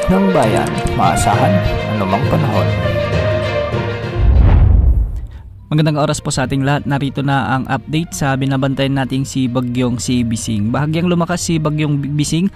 ng bayan, maasahan anumang panahon. Magandang oras po sa ating lahat. Narito na ang update sa binabantayan nating si Bagyong si Bising. Bahagyang lumakas si Bagyong Bising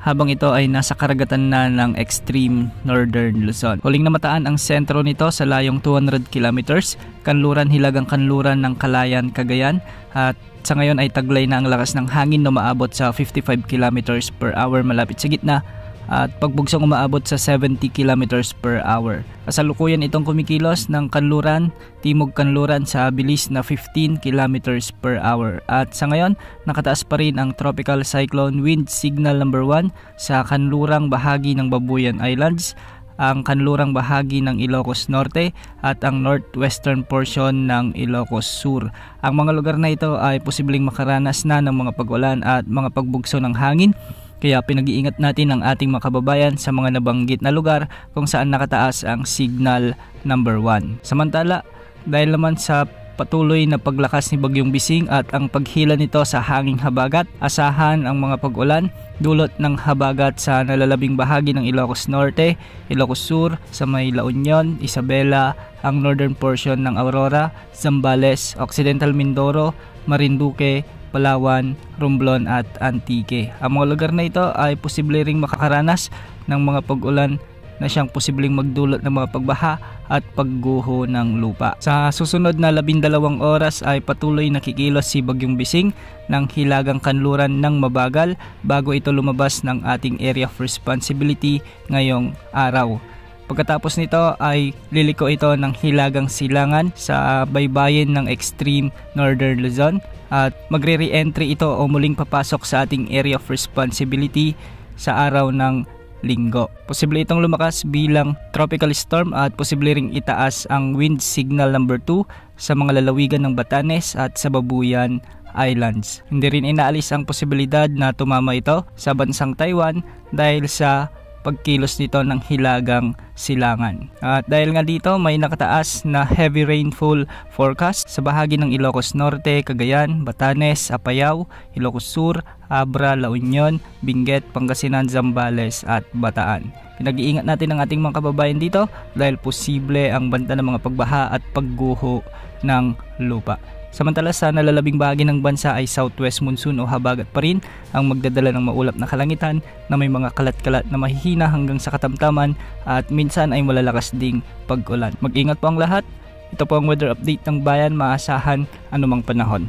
habang ito ay nasa karagatan na ng extreme northern Luzon. Huling namataan ang sentro nito sa layong 200 kilometers, kanluran hilagang kanluran ng Kalayan, Cagayan, at sa ngayon ay taglay na ang lakas ng hangin na umaabot sa 55 kilometers per hour malapit sa gitna at pagbugsong umaabot sa 70 kilometers per hour. Kasalukuyan itong kumikilos ng kanluran, timog kanluran sa bilis na 15 kilometers per hour. At sa ngayon, nakataas pa rin ang Tropical Cyclone Wind Signal number 1 sa kanlurang bahagi ng Babuyan Islands, ang kanlurang bahagi ng Ilocos Norte at ang northwestern portion ng Ilocos Sur. Ang mga lugar na ito ay posibleng makaranas na ng mga pag-ulan at mga pagbugso ng hangin. Kaya pinag-iingat natin ang ating mga kababayan sa mga nabanggit na lugar kung saan nakataas ang signal number 1. Samantala, dahil naman sa patuloy na paglakas ni Bagyong Bising at ang paghila nito sa hanging habagat, asahan ang mga pag-ulan dulot ng habagat sa nalalabing bahagi ng Ilocos Norte, Ilocos Sur, sa may La Union, Isabela, ang northern portion ng Aurora, Zambales, Occidental Mindoro, Marinduque, Palawan, Romblon at Antique. Ang mga lugar na ito ay posible ring makakaranas ng mga pag-ulan na siyang posibleng magdulot ng mga pagbaha at pagguho ng lupa. Sa susunod na 12 oras ay patuloy nakikilos si Bagyong Bising ng hilagang kanluran ng mabagal bago ito lumabas ng ating area of responsibility ngayong araw. Pagkatapos nito ay liliko ito ng hilagang silangan sa baybayin ng extreme northern Luzon at magre-re-entry ito o muling papasok sa ating area of responsibility sa araw ng Linggo. Posible itong lumakas bilang tropical storm at posible ring itaas ang wind signal number 2 sa mga lalawigan ng Batanes at sa Babuyan Islands. Hindi rin inaalis ang posibilidad na tumama ito sa bansang Taiwan dahil sa pagkilos nito ng hilagang silangan. At dahil nga dito may nakataas na heavy rainfall forecast sa bahagi ng Ilocos Norte, Cagayan, Batanes, Apayao, Ilocos Sur, Abra, La Union, Benguet, Pangasinan, Zambales at Bataan. Pinag-iingat natin ang ating mga kababayan dito dahil posible ang banta ng mga pagbaha at pagguho ng lupa. Samantala sa nalalabing bahagi ng bansa ay southwest monsoon o habagat pa rin ang magdadala ng maulap na kalangitan na may mga kalat-kalat na mahihina hanggang sa katamtaman at minsan ay malalakas ding pag-ulan. Mag-ingat po ang lahat. Ito po ang weather update ng bayan, maasahan anumang panahon.